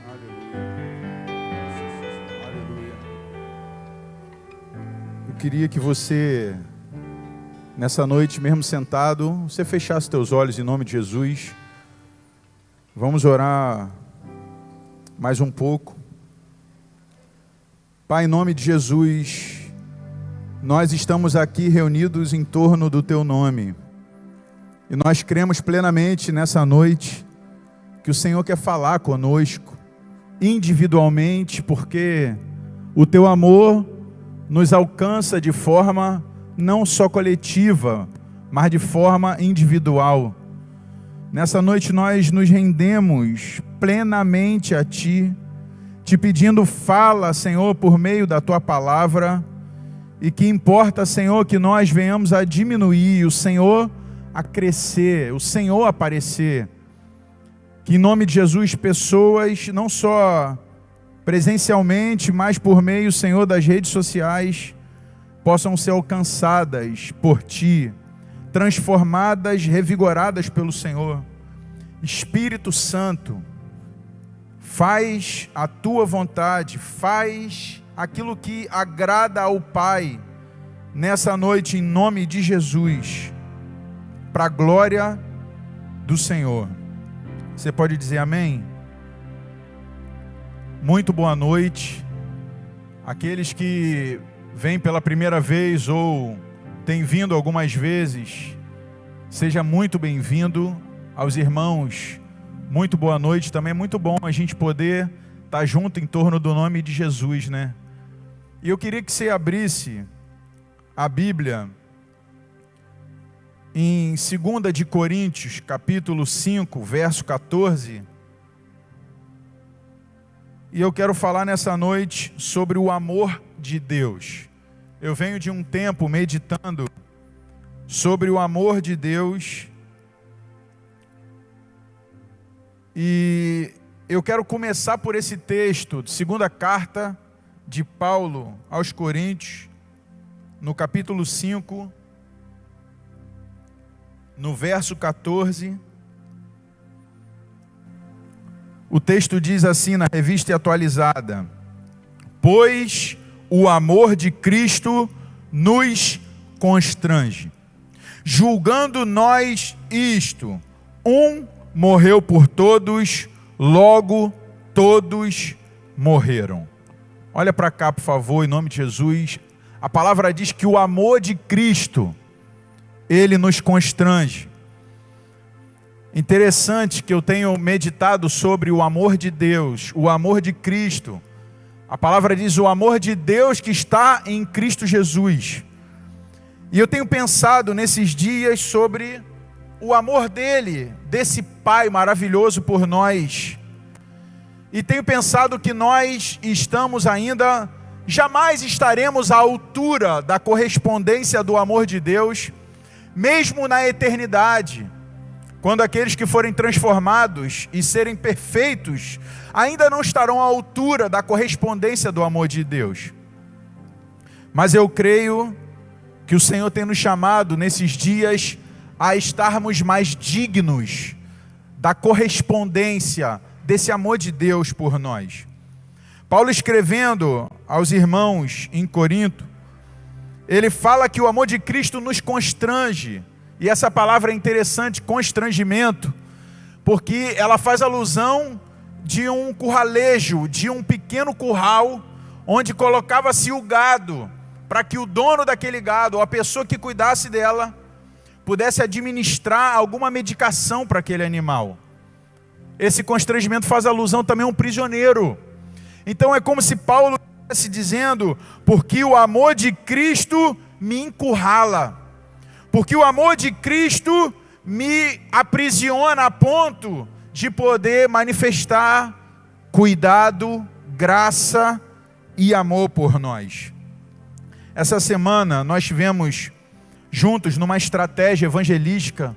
Aleluia. Eu queria que você, nessa noite, mesmo sentado, você fechasse teus olhos em nome de Jesus. Vamos orar mais um pouco. Pai, em nome de Jesus, nós estamos aqui reunidos em torno do Teu nome. E nós cremos plenamente nessa noite que o Senhor quer falar conosco, individualmente, porque o Teu amor nos alcança de forma não só coletiva, mas de forma individual. Nessa noite nós nos rendemos plenamente a Ti, te pedindo, fala, Senhor, por meio da Tua palavra, e que importa, Senhor, que nós venhamos a diminuir, o Senhor a crescer, o Senhor a aparecer. Que em nome de Jesus, pessoas, não só presencialmente, mas por meio, Senhor, das redes sociais, possam ser alcançadas por Ti, transformadas, revigoradas pelo Senhor. Espírito Santo, faz a Tua vontade, faz aquilo que agrada ao Pai, nessa noite, em nome de Jesus, para a glória do Senhor. Você pode dizer amém? Muito boa noite. Aqueles que vêm pela primeira vez ou têm vindo algumas vezes, seja muito bem-vindo. Aos irmãos, muito boa noite. Também é muito bom a gente poder estar junto em torno do nome de Jesus, né? E eu queria que você abrisse a Bíblia em 2 de Coríntios, capítulo 5, verso 14. E eu quero falar nessa noite sobre o amor de Deus. Eu venho de um tempo meditando sobre o amor de Deus. E eu quero começar por esse texto, segunda carta de Paulo aos Coríntios, no capítulo 5, no verso 14. O texto diz assim na Revista Atualizada: pois o amor de Cristo nos constrange, julgando nós isto, morreu por todos, logo todos morreram. Olha para cá, por favor, em nome de Jesus. A palavra diz que o amor de Cristo, ele nos constrange. Interessante que eu tenho meditado sobre o amor de Deus, o amor de Cristo. A palavra diz o amor de Deus que está em Cristo Jesus. E eu tenho pensado nesses dias sobre o amor dele, desse Pai maravilhoso por nós. E tenho pensado que nós estamos ainda, jamais estaremos à altura da correspondência do amor de Deus, mesmo na eternidade, quando aqueles que forem transformados e serem perfeitos, ainda não estarão à altura da correspondência do amor de Deus. Mas eu creio que o Senhor tem nos chamado nesses dias a estarmos mais dignos da correspondência desse amor de Deus por nós. Paulo, escrevendo aos irmãos em Corinto, ele fala que o amor de Cristo nos constrange. E essa palavra é interessante, constrangimento, porque ela faz alusão de um curralejo, de um pequeno curral, onde colocava-se o gado, para que o dono daquele gado, ou a pessoa que cuidasse dela, pudesse administrar alguma medicação para aquele animal. Esse constrangimento faz alusão também a um prisioneiro. Então é como se Paulo estivesse dizendo, porque o amor de Cristo me encurrala, porque o amor de Cristo me aprisiona a ponto de poder manifestar cuidado, graça e amor por nós. Essa semana nós tivemos juntos numa estratégia evangelística,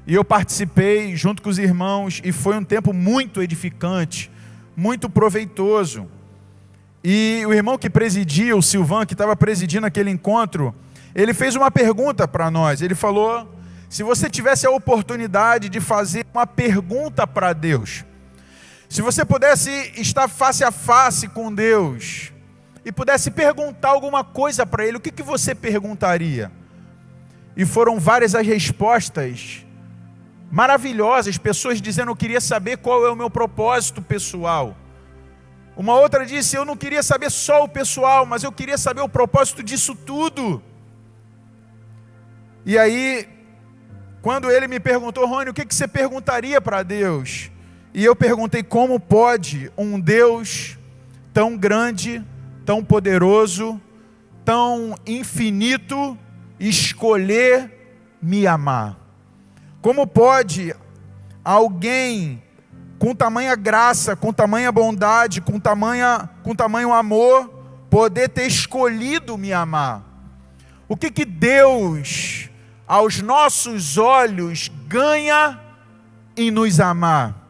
e eu participei junto com os irmãos, e foi um tempo muito edificante, muito proveitoso. E o irmão que presidia, o Silvan, que estava presidindo aquele encontro, ele fez uma pergunta para nós. Ele falou, se você tivesse a oportunidade de fazer uma pergunta para Deus, Se você pudesse estar face a face com Deus e pudesse perguntar alguma coisa para Ele, o que você perguntaria? E foram várias as respostas maravilhosas, pessoas dizendo: eu queria saber qual é o meu propósito pessoal. Uma outra disse: eu não queria saber só o pessoal, mas eu queria saber o propósito disso tudo. E aí, quando ele me perguntou: Rony, o que você perguntaria para Deus? E eu perguntei: como pode um Deus tão grande, tão poderoso, tão infinito, escolher me amar? Como pode alguém com tamanha graça, com tamanha bondade, com tamanho amor, poder ter escolhido me amar? O que Deus, aos nossos olhos, ganha em nos amar?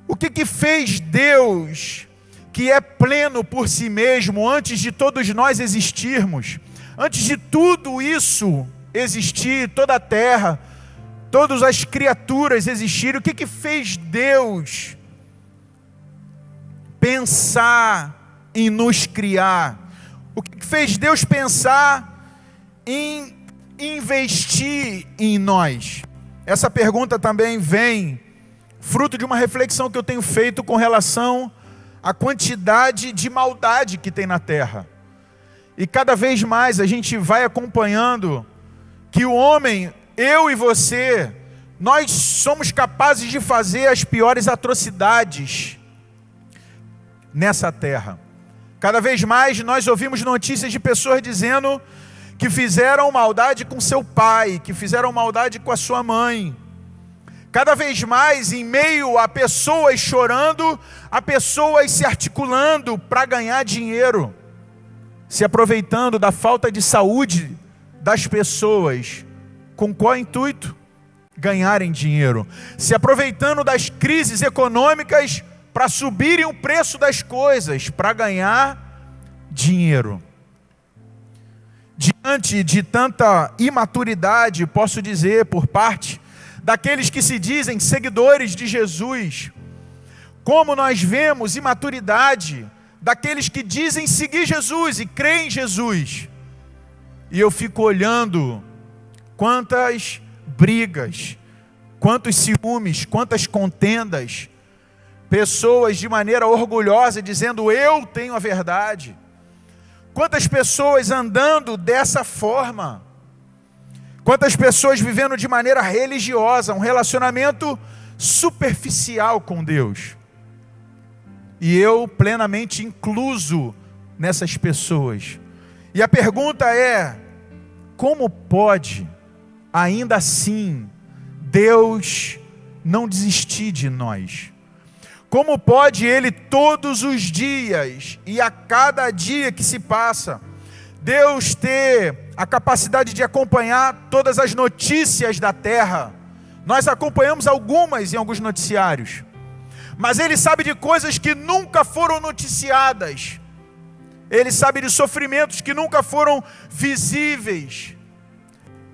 O que fez Deus, que é pleno por si mesmo, antes de todos nós existirmos, antes de tudo isso existir, toda a terra, todas as criaturas existirem, o que fez Deus pensar em nos criar? O que fez Deus pensar em investir em nós? Essa pergunta também vem fruto de uma reflexão que eu tenho feito com relação à quantidade de maldade que tem na terra. E cada vez mais a gente vai acompanhando que o homem, eu e você, nós somos capazes de fazer as piores atrocidades nessa terra. Cada vez mais nós ouvimos notícias de pessoas dizendo que fizeram maldade com seu pai, que fizeram maldade com a sua mãe. Cada vez mais, em meio a pessoas chorando, a pessoas se articulando para ganhar dinheiro, se aproveitando da falta de saúde das pessoas. Com qual intuito? Ganharem dinheiro. Se aproveitando das crises econômicas para subirem o preço das coisas, para ganhar dinheiro. Diante de tanta imaturidade, posso dizer, por parte daqueles que se dizem seguidores de Jesus, como nós vemos imaturidade daqueles que dizem seguir Jesus e creem em Jesus. E eu fico olhando quantas brigas, quantos ciúmes, quantas contendas, pessoas de maneira orgulhosa dizendo: eu tenho a verdade. Quantas pessoas andando dessa forma, quantas pessoas vivendo de maneira religiosa, um relacionamento superficial com Deus. E eu plenamente incluso nessas pessoas. E a pergunta é: como pode, ainda assim, Deus não desistir de nós? Como pode Ele todos os dias e a cada dia que se passa, Deus ter a capacidade de acompanhar todas as notícias da terra? Nós acompanhamos algumas em alguns noticiários, mas Ele sabe de coisas que nunca foram noticiadas. Ele sabe de sofrimentos que nunca foram visíveis.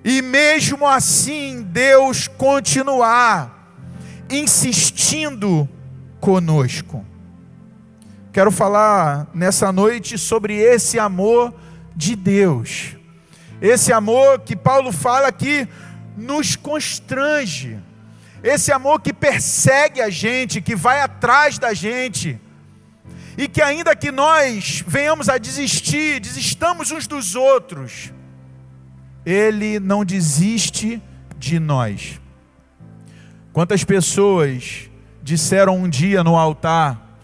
E mesmo assim, Deus continuar insistindo conosco. Quero falar nessa noite sobre esse amor de Deus. Esse amor que Paulo fala que nos constrange. Esse amor que persegue a gente, que vai atrás da gente. E que ainda que nós venhamos a desistir, desistamos uns dos outros, Ele não desiste de nós. Quantas pessoas disseram um dia no altar: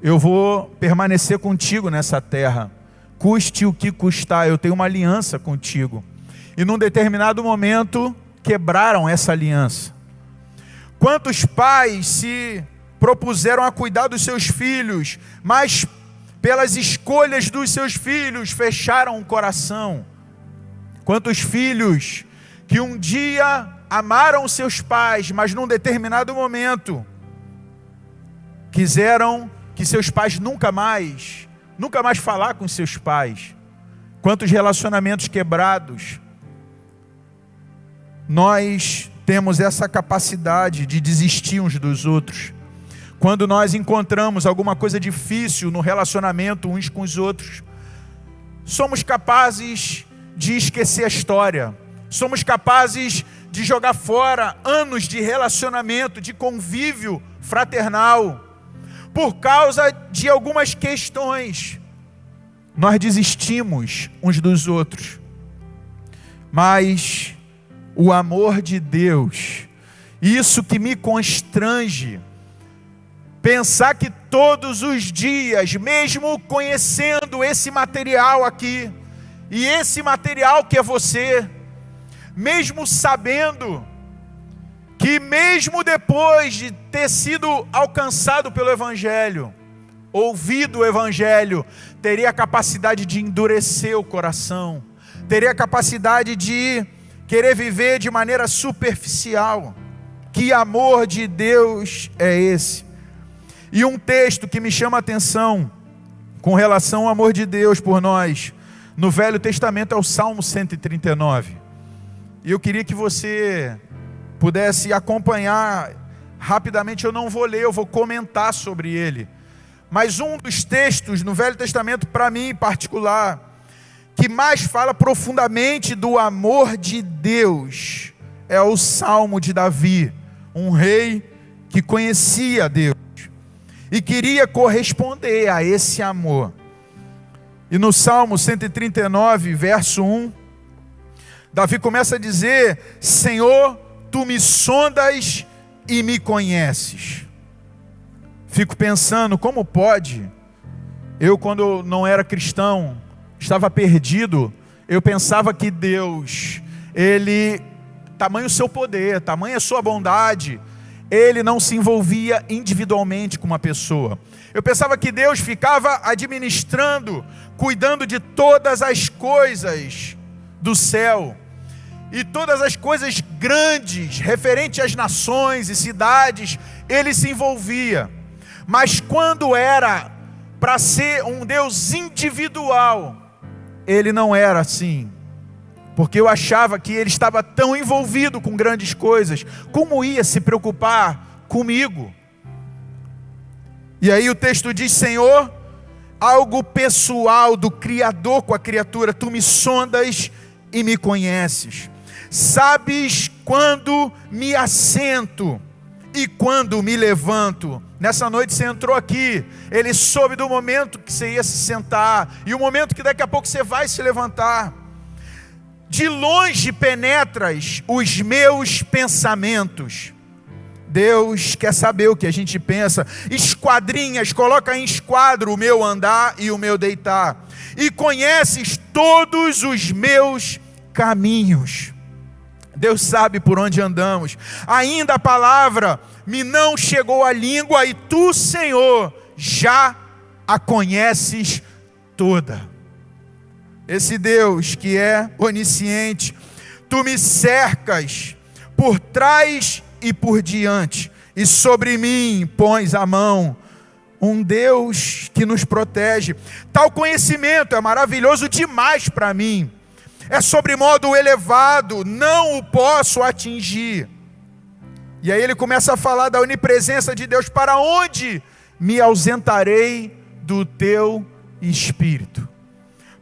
eu vou permanecer contigo nessa terra, custe o que custar, eu tenho uma aliança contigo. E num determinado momento quebraram essa aliança. Quantos pais se propuseram a cuidar dos seus filhos, mas pelas escolhas dos seus filhos fecharam o coração? Quantos filhos que um dia amaram seus pais, mas num determinado momento quiseram que seus pais nunca mais falar com seus pais? Quantos relacionamentos quebrados? Nós temos essa capacidade de desistir uns dos outros. quando nós encontramos alguma coisa difícil no relacionamento uns com os outros, somos capazes de esquecer a história, somos capazes de jogar fora anos de relacionamento, de convívio fraternal, por causa de algumas questões. Nós desistimos uns dos outros, mas o amor de Deus, isso que me constrange, pensar que todos os dias, mesmo conhecendo esse material aqui, e esse material que é você, mesmo sabendo que mesmo depois de ter sido alcançado pelo Evangelho, ouvido o Evangelho, teria a capacidade de endurecer o coração, teria a capacidade de querer viver de maneira superficial. Que amor de Deus é esse? E um texto que me chama a atenção com relação ao amor de Deus por nós, no Velho Testamento, é o Salmo 139. E eu queria que você pudesse acompanhar rapidamente. Eu não vou ler, eu vou comentar sobre ele. Mas um dos textos no Velho Testamento, para mim em particular, que mais fala profundamente do amor de Deus, é o Salmo de Davi, um rei que conhecia Deus e queria corresponder a esse amor. E no Salmo 139, verso 1, Davi começa a dizer: Senhor, tu me sondas e me conheces. Fico pensando, como pode? Eu, quando não era cristão, estava perdido, eu pensava que Deus, tamanho o seu poder, tamanha a sua bondade, Ele não se envolvia individualmente com uma pessoa. Eu pensava que Deus ficava administrando, cuidando de todas as coisas do céu, e todas as coisas grandes, referentes às nações e cidades, Ele se envolvia. Mas quando era para ser um Deus individual, Ele não era assim. Porque eu achava que Ele estava tão envolvido com grandes coisas, como ia se preocupar comigo? E aí o texto diz: Senhor, algo pessoal do Criador com a criatura, tu me sondas e me conheces. Sabes quando me assento e quando me levanto. Nessa noite você entrou aqui, Ele soube do momento que você ia se sentar, e o momento que daqui a pouco você vai se levantar. De longe penetras os meus pensamentos. Deus quer saber o que a gente pensa. Esquadrinhas, coloca em esquadro o meu andar e o meu deitar. E conheces todos os meus caminhos. Deus sabe por onde andamos. Ainda a palavra me não chegou à língua, e tu, Senhor, já a conheces toda. Esse Deus que é onisciente, tu me cercas por trás e por diante, e sobre mim pões a mão. Um Deus que nos protege. Tal conhecimento é maravilhoso demais para mim. É sobremodo elevado, não o posso atingir. E aí ele começa a falar da onipresença de Deus. Para onde me ausentarei do teu Espírito?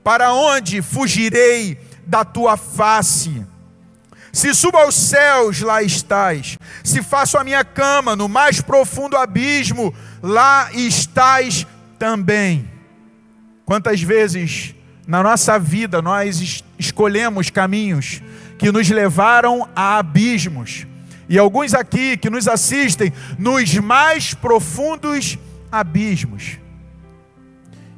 Para onde fugirei da tua face? Se subo aos céus, lá estás. Se faço a minha cama no mais profundo abismo, lá estás também. Quantas vezes na nossa vida nós escolhemos caminhos que nos levaram a abismos. E alguns aqui que nos assistem, nos mais profundos abismos.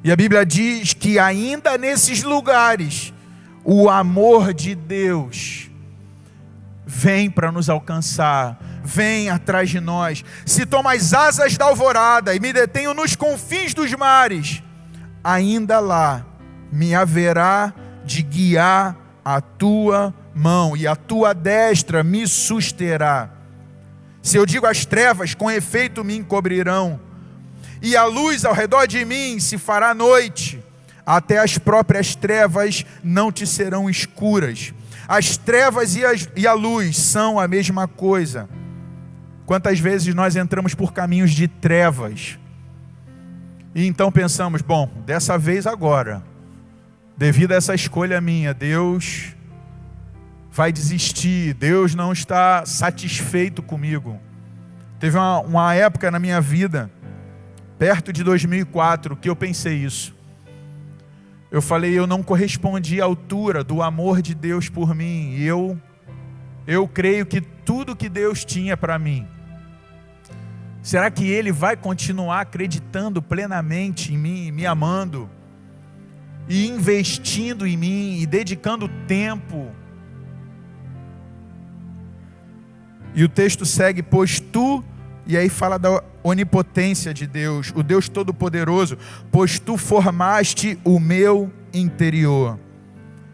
E a Bíblia diz que ainda nesses lugares, o amor de Deus vem para nos alcançar, vem atrás de nós. Se tomo as asas da alvorada e me detenho nos confins dos mares, ainda lá me haverá de guiar a tua mão, e a tua destra me susterá. Se eu digo às trevas, com efeito me encobrirão, e a luz ao redor de mim se fará noite, até as próprias trevas não te serão escuras. As trevas e a luz são a mesma coisa. Quantas vezes nós entramos por caminhos de trevas e então pensamos, bom, dessa vez agora, devido a essa escolha minha, Deus vai desistir, Deus não está satisfeito comigo. Teve uma época na minha vida, perto de 2004, que eu pensei isso. Eu falei, eu não correspondi à altura do amor de Deus por mim. E eu creio que tudo que Deus tinha para mim, será que Ele vai continuar acreditando plenamente em mim, me amando, e investindo em mim, e dedicando tempo? E o texto segue, pois tu, e aí fala da onipotência de Deus, o Deus Todo-Poderoso, pois tu formaste o meu interior.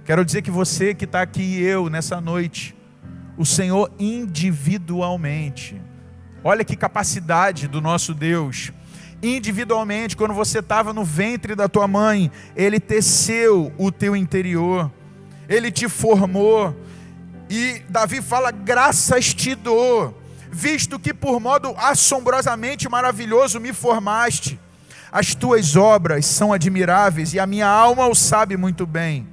Quero dizer que você que está aqui e eu nessa noite, o Senhor individualmente, olha que capacidade do nosso Deus, individualmente, quando você estava no ventre da tua mãe, Ele teceu o teu interior, Ele te formou. E Davi fala, graças te dou, visto que por modo assombrosamente maravilhoso me formaste. As tuas obras são admiráveis e a minha alma o sabe muito bem.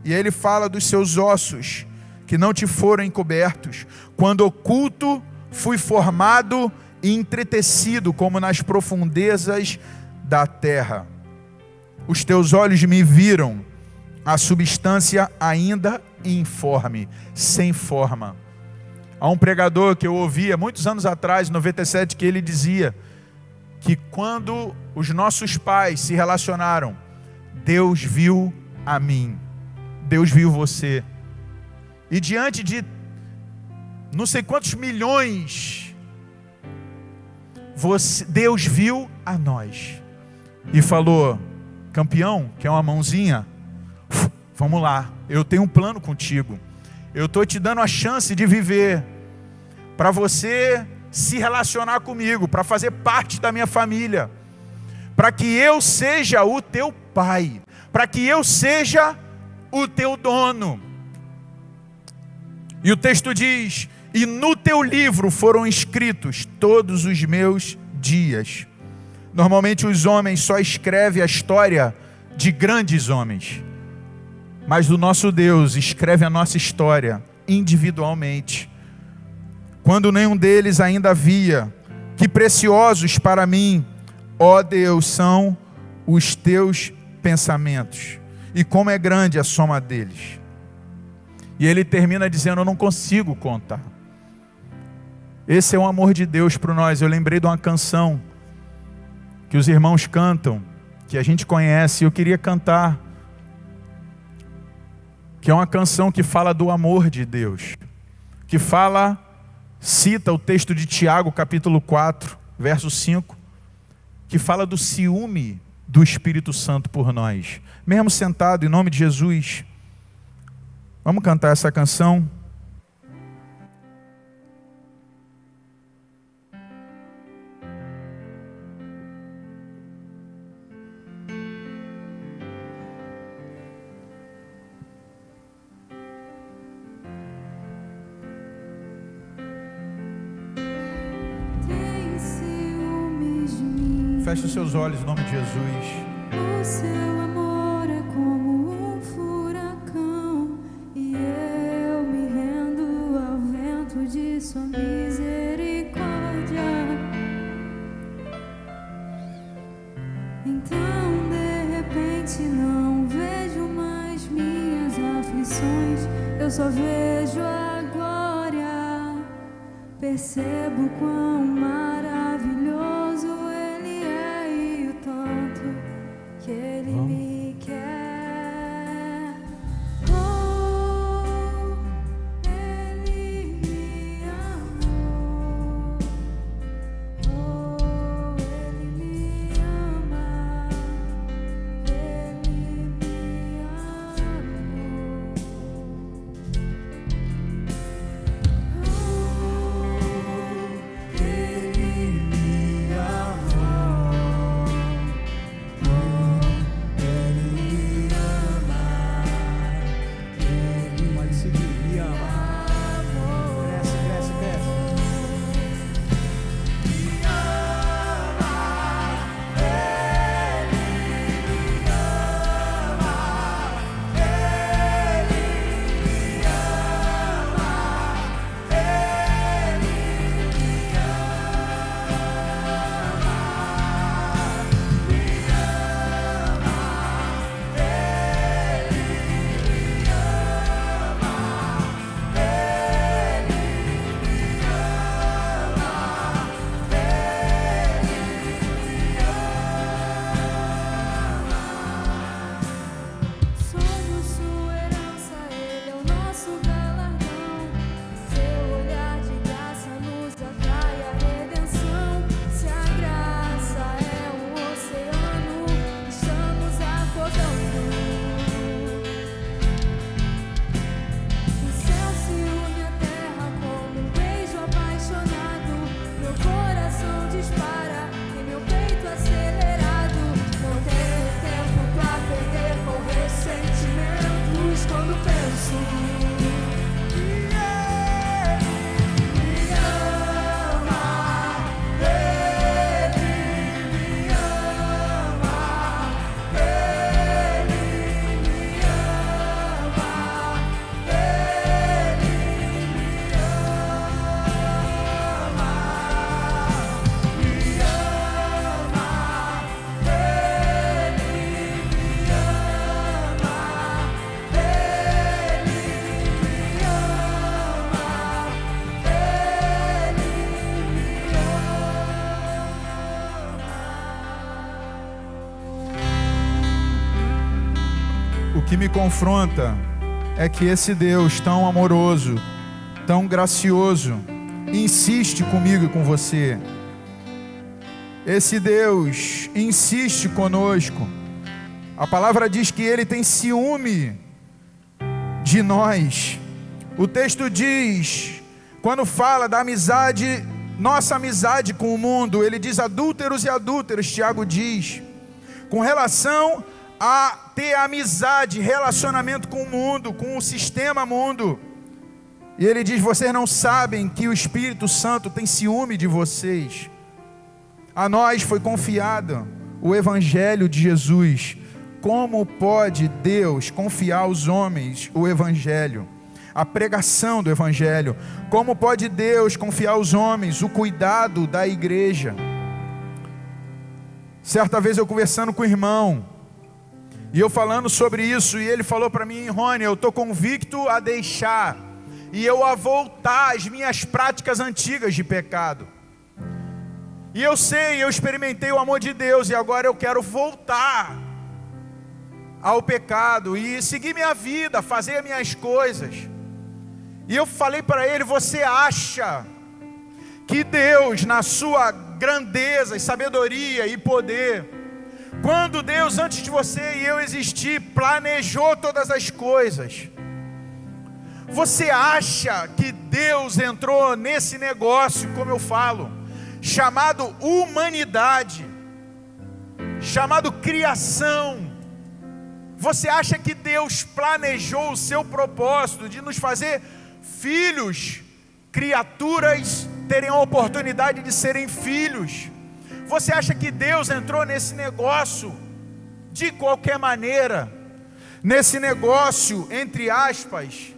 E ele fala dos seus ossos, que não te foram encobertos. Quando oculto, fui formado e entretecido, como nas profundezas da terra. Os teus olhos me viram, a substância ainda informe, sem forma. Há um pregador que eu ouvia muitos anos atrás, em 97, que ele dizia que quando os nossos pais se relacionaram, Deus viu a mim, Deus viu você. E diante de não sei quantos milhões, Deus viu a nós e falou, campeão, quer uma mãozinha? Vamos lá, eu tenho um plano contigo. Eu estou te dando a chance de viver, para você se relacionar comigo, para fazer parte da minha família, para que eu seja o teu pai, para que eu seja o teu dono. E o texto diz, e no teu livro foram escritos todos os meus dias. Normalmente os homens só escrevem a história de grandes homens, mas o nosso Deus escreve a nossa história individualmente. Quando nenhum deles ainda havia, que preciosos para mim, ó Deus, são os teus pensamentos, e como é grande a soma deles. E ele termina dizendo, eu não consigo contar. Esse é o amor de Deus para nós. Eu lembrei de uma canção que os irmãos cantam, que a gente conhece, e eu queria cantar, que é uma canção que fala do amor de Deus, que cita o texto de Tiago, capítulo 4, verso 5, que fala do ciúme do Espírito Santo por nós. Mesmo sentado, em nome de Jesus, vamos cantar essa canção. Feche os seus olhos em nome de Jesus. O seu amor é como um furacão, e eu me rendo ao vento de sua misericórdia. Então de repente não vejo mais minhas aflições, eu só vejo a glória. Percebo quão maravilhoso Ele é e o tanto que Ele me quer. Oh, Ele me amou. Oh, Ele me ama. Ele me amou. Oh, Ele O que me confronta é que esse Deus tão amoroso, tão gracioso, insiste comigo e com você. Esse Deus insiste conosco. A palavra diz que Ele tem ciúme de nós. O texto diz, quando fala da amizade, nossa amizade com o mundo, ele diz adúlteros e adúlteras, Tiago diz, com relação a ter amizade, relacionamento com o mundo, com o sistema mundo. E ele diz, vocês não sabem que o Espírito Santo tem ciúme de vocês. A nós foi confiado o Evangelho de Jesus. Como pode Deus confiar aos homens o Evangelho? A pregação do Evangelho. Como pode Deus confiar aos homens o cuidado da igreja? Certa vez eu conversando com o irmão, e eu falando sobre isso, e ele falou para mim, Rony, eu estou convicto a deixar, e eu a voltar às minhas práticas antigas de pecado. E eu sei, eu experimentei o amor de Deus, e agora eu quero voltar ao pecado, e seguir minha vida, fazer minhas coisas. E eu falei para ele, você acha que Deus, na sua grandeza e sabedoria e poder, quando Deus, antes de você e eu existir, planejou todas as coisas, você acha que Deus entrou nesse negócio, como eu falo, chamado humanidade, chamado criação? Você acha que Deus planejou o seu propósito de nos fazer filhos, criaturas terem a oportunidade de serem filhos? Você acha que Deus entrou nesse negócio de qualquer maneira? Nesse negócio, entre aspas,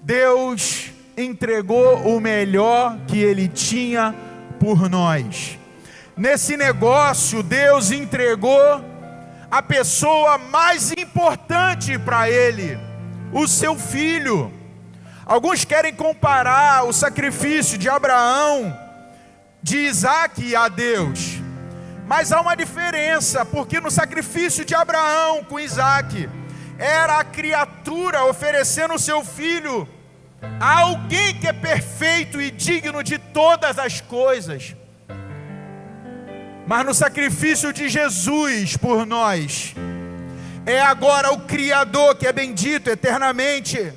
Deus entregou o melhor que Ele tinha por nós. Nesse negócio, Deus entregou a pessoa mais importante para Ele, o seu filho. Alguns querem comparar o sacrifício de Abraão, de Isaac a Deus, mas há uma diferença, porque no sacrifício de Abraão com Isaac, era a criatura oferecendo o seu filho a alguém que é perfeito e digno de todas as coisas. Mas no sacrifício de Jesus por nós, é agora o Criador que é bendito eternamente,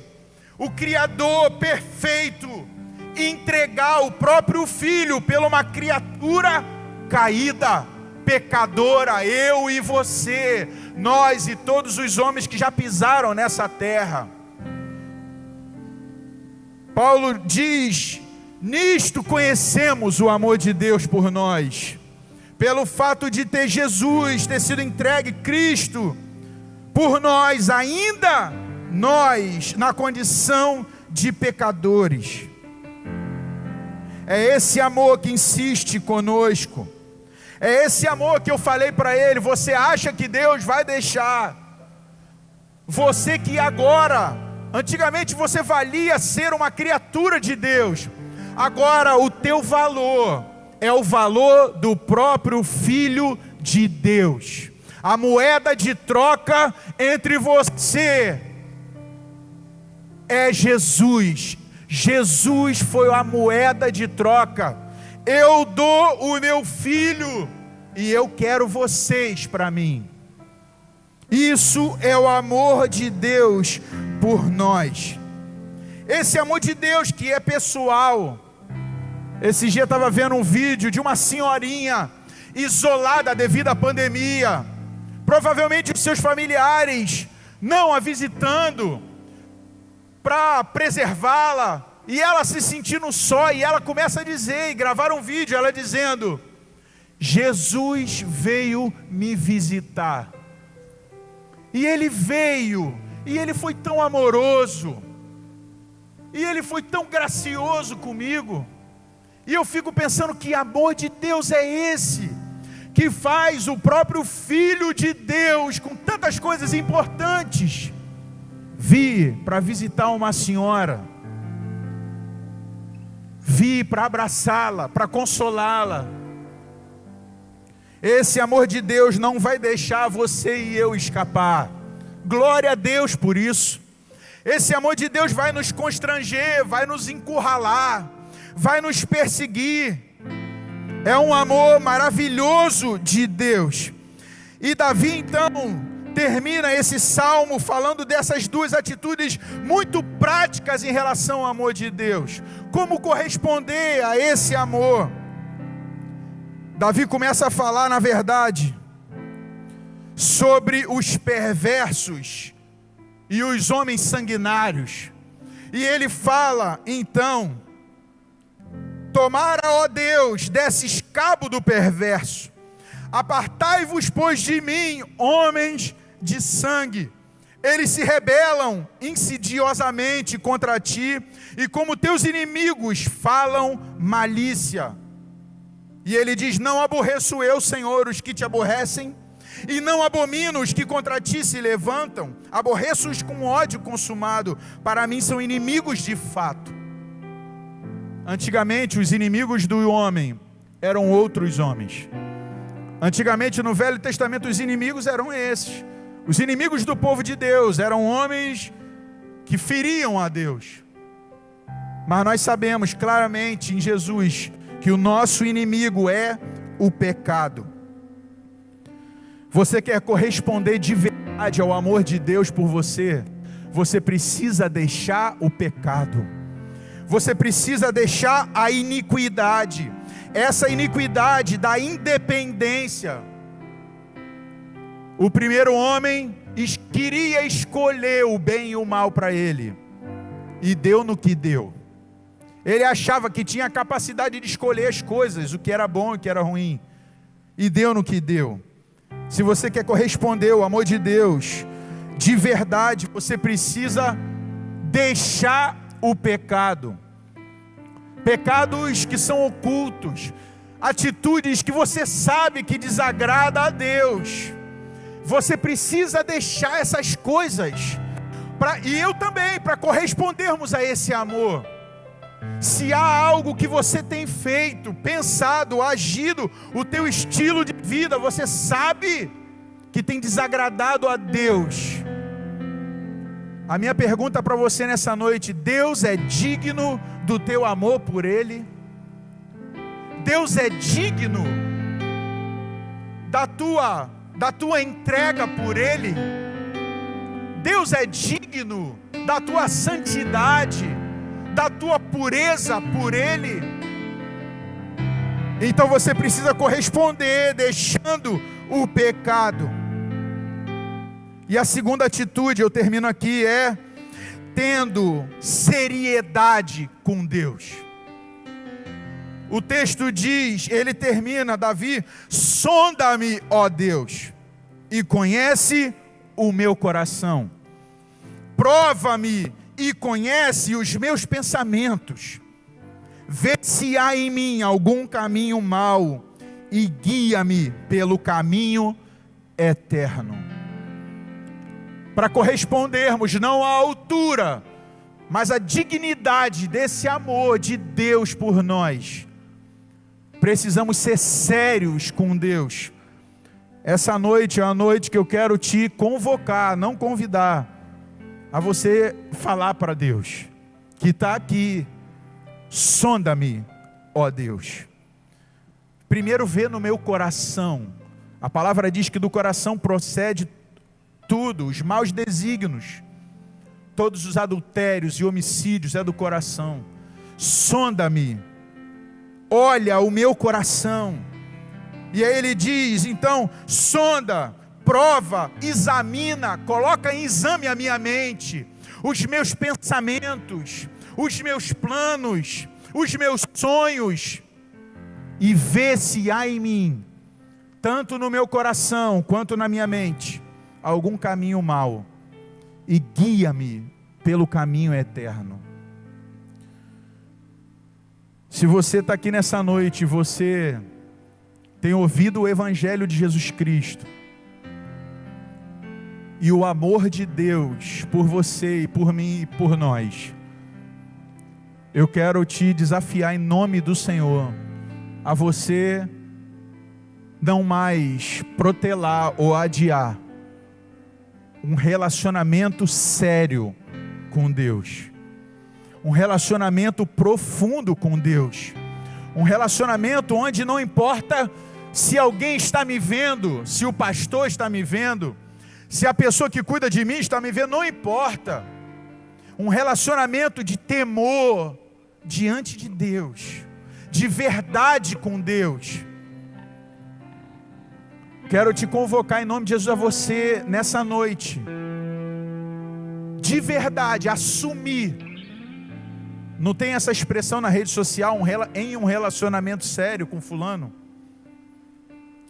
o Criador perfeito, entregar o próprio Filho pela uma criatura caída, pecadora, eu e você, nós e todos os homens que já pisaram nessa terra. Paulo diz, nisto conhecemos o amor de Deus por nós, pelo fato de ter Jesus, ter sido entregue Cristo por nós, ainda nós na condição de pecadores. É esse amor que insiste conosco, é esse amor que eu falei para ele. Você acha que Deus vai deixar você que agora, antigamente você valia ser uma criatura de Deus, agora o teu valor é o valor do próprio Filho de Deus. A moeda de troca entre você é Jesus. Jesus foi a moeda de troca. Eu dou o meu filho e eu quero vocês para mim. Isso é o amor de Deus por nós. Esse amor de Deus que é pessoal. Esse dia eu estava vendo um vídeo de uma senhorinha isolada devido à pandemia. Provavelmente os seus familiares não a visitando para preservá-la, e ela se sentindo só, e ela começa a dizer, e gravar um vídeo, ela dizendo, Jesus veio me visitar, e Ele veio, e Ele foi tão amoroso, e Ele foi tão gracioso comigo, e eu fico pensando, que amor de Deus é esse, que faz o próprio Filho de Deus, com tantas coisas importantes, vir para visitar uma senhora, vir para abraçá-la, para consolá-la. Esse amor de Deus não vai deixar você e eu escapar Glória a Deus por isso. Esse amor de Deus vai nos constranger, vai nos encurralar, vai nos perseguir. É um amor maravilhoso de Deus. E Davi então termina esse salmo falando dessas duas atitudes muito práticas em relação ao amor de Deus. Como corresponder a esse amor? Davi começa a falar, na verdade, sobre os perversos e os homens sanguinários. E ele fala, então: tomara, ó Deus, desses cabo do perverso. Apartai-vos, pois, de mim, homens de sangue. Eles se rebelam insidiosamente contra ti, e como teus inimigos falam malícia. E ele diz: não aborreço eu, Senhor, os que te aborrecem, e não abomino os que contra ti se levantam. Aborreço-os com ódio consumado, para mim são inimigos de fato. Antigamente os inimigos do homem eram outros homens. Antigamente no Velho Testamento os inimigos eram esses. Os inimigos do povo de Deus eram homens que feriam a Deus. Mas nós sabemos claramente em Jesus que o nosso inimigo é o pecado. Você quer corresponder de verdade ao amor de Deus por você? Você precisa deixar o pecado. Você precisa deixar a iniquidade. Essa iniquidade da independência. O primeiro homem queria escolher o bem e o mal para ele, e deu no que deu. Ele achava que tinha a capacidade de escolher as coisas, o que era bom e o que era ruim, e deu no que deu. Se você quer corresponder ao amor de Deus de verdade, você precisa deixar o pecado. Pecados que são ocultos, atitudes que você sabe que desagrada a Deus. Você precisa deixar essas coisas, e eu também, para correspondermos a esse amor. Se há algo que você tem feito, pensado, agido, o teu estilo de vida, você sabe que tem desagradado a Deus. A minha pergunta para você nessa noite: Deus é digno do teu amor por Ele? Deus é digno da tua entrega por Ele? Deus é digno da tua santidade, da tua pureza por Ele? Então você precisa corresponder deixando o pecado. E a segunda atitude, eu termino aqui, é tendo seriedade com Deus. O texto diz, ele termina, Davi: sonda-me, ó Deus, e conhece o meu coração. Prova-me e conhece os meus pensamentos. Vê se há em mim algum caminho mau e guia-me pelo caminho eterno. Para correspondermos não à altura, mas à dignidade desse amor de Deus por nós, precisamos ser sérios com Deus. Essa noite é a noite que eu quero te convocar, não convidar, a você falar para Deus, que está aqui: sonda-me, ó Deus. Primeiro vê no meu coração. A palavra diz que do coração procede tudo, os maus desígnios, todos os adultérios e homicídios é do coração. Sonda-me, olha o meu coração. E aí ele diz, então, sonda, prova, examina, coloca em exame a minha mente, os meus pensamentos, os meus planos, os meus sonhos, e vê se há em mim, tanto no meu coração quanto na minha mente, algum caminho mau, e guia-me pelo caminho eterno. Se você está aqui nessa noite, você tem ouvido o Evangelho de Jesus Cristo, e o amor de Deus por você e por mim e por nós, eu quero te desafiar em nome do Senhor, a você não mais protelar ou adiar um relacionamento sério com Deus. Um relacionamento profundo com Deus. Um relacionamento onde não importa se alguém está me vendo, se o pastor está me vendo, se a pessoa que cuida de mim está me vendo, não importa. Um relacionamento de temor diante de Deus, de verdade com Deus. Quero te convocar em nome de Jesus a você nessa noite, de verdade, assumir. Não tem essa expressão na rede social, em um relacionamento sério com fulano.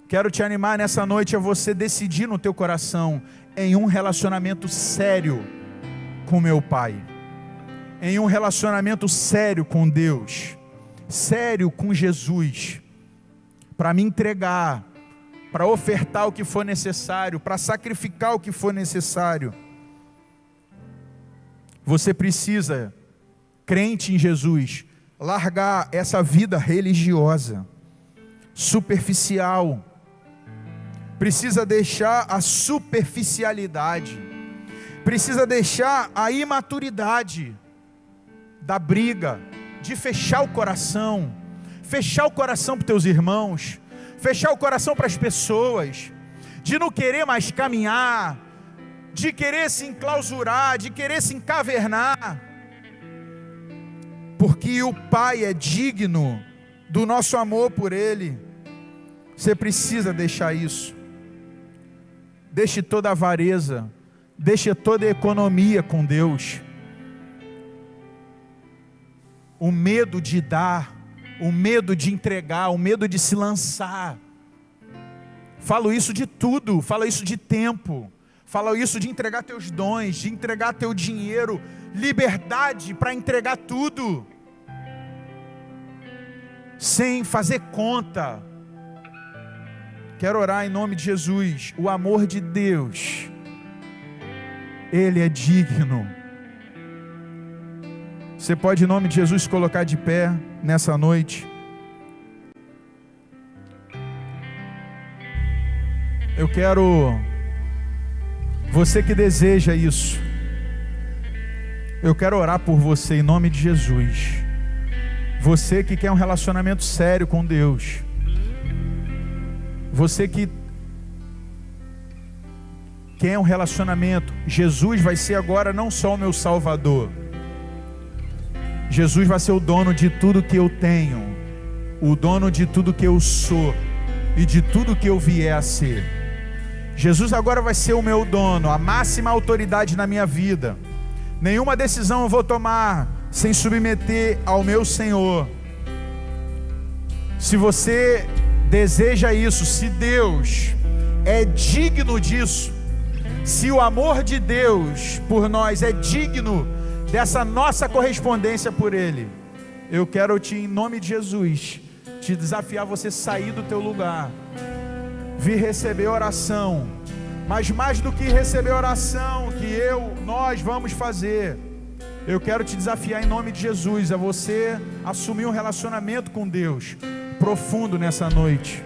Quero te animar nessa noite a você decidir no teu coração, em um relacionamento sério com meu Pai, em um relacionamento sério com Deus, sério com Jesus, para me entregar, para ofertar o que for necessário, para sacrificar o que for necessário. Você precisa, crente em Jesus, largar essa vida religiosa, superficial. Precisa deixar a superficialidade, precisa deixar a imaturidade da briga, de fechar o coração para os teus irmãos, fechar o coração para as pessoas, de não querer mais caminhar, de querer se enclausurar, de querer se encavernar, porque o Pai é digno do nosso amor por Ele. Você precisa deixar isso. Deixe toda a avareza, deixe toda a economia com Deus. O medo de dar, o medo de entregar, o medo de se lançar. Falo isso de tudo, falo isso de tempo, falo isso de entregar teus dons, de entregar teu dinheiro, liberdade para entregar tudo, sem fazer conta. Quero orar em nome de Jesus. O amor de Deus, Ele é digno. Você pode em nome de Jesus se colocar de pé nessa noite. Eu quero, você que deseja isso, eu quero orar por você em nome de Jesus. Você que quer um relacionamento sério com Deus, você que quer um relacionamento, Jesus vai ser agora não só o meu Salvador, Jesus vai ser o dono de tudo que eu tenho, o dono de tudo que eu sou e de tudo que eu vier a ser. Jesus agora vai ser o meu dono, a máxima autoridade na minha vida. Nenhuma decisão eu vou tomar sem submeter ao meu Senhor. Se você deseja isso, se Deus é digno disso, se o amor de Deus por nós é digno dessa nossa correspondência por Ele, eu quero em nome de Jesus, te desafiar você sair do teu lugar, vir receber oração, mas mais do que receber oração, que nós vamos fazer, eu quero te desafiar em nome de Jesus, a você assumir um relacionamento com Deus profundo nessa noite.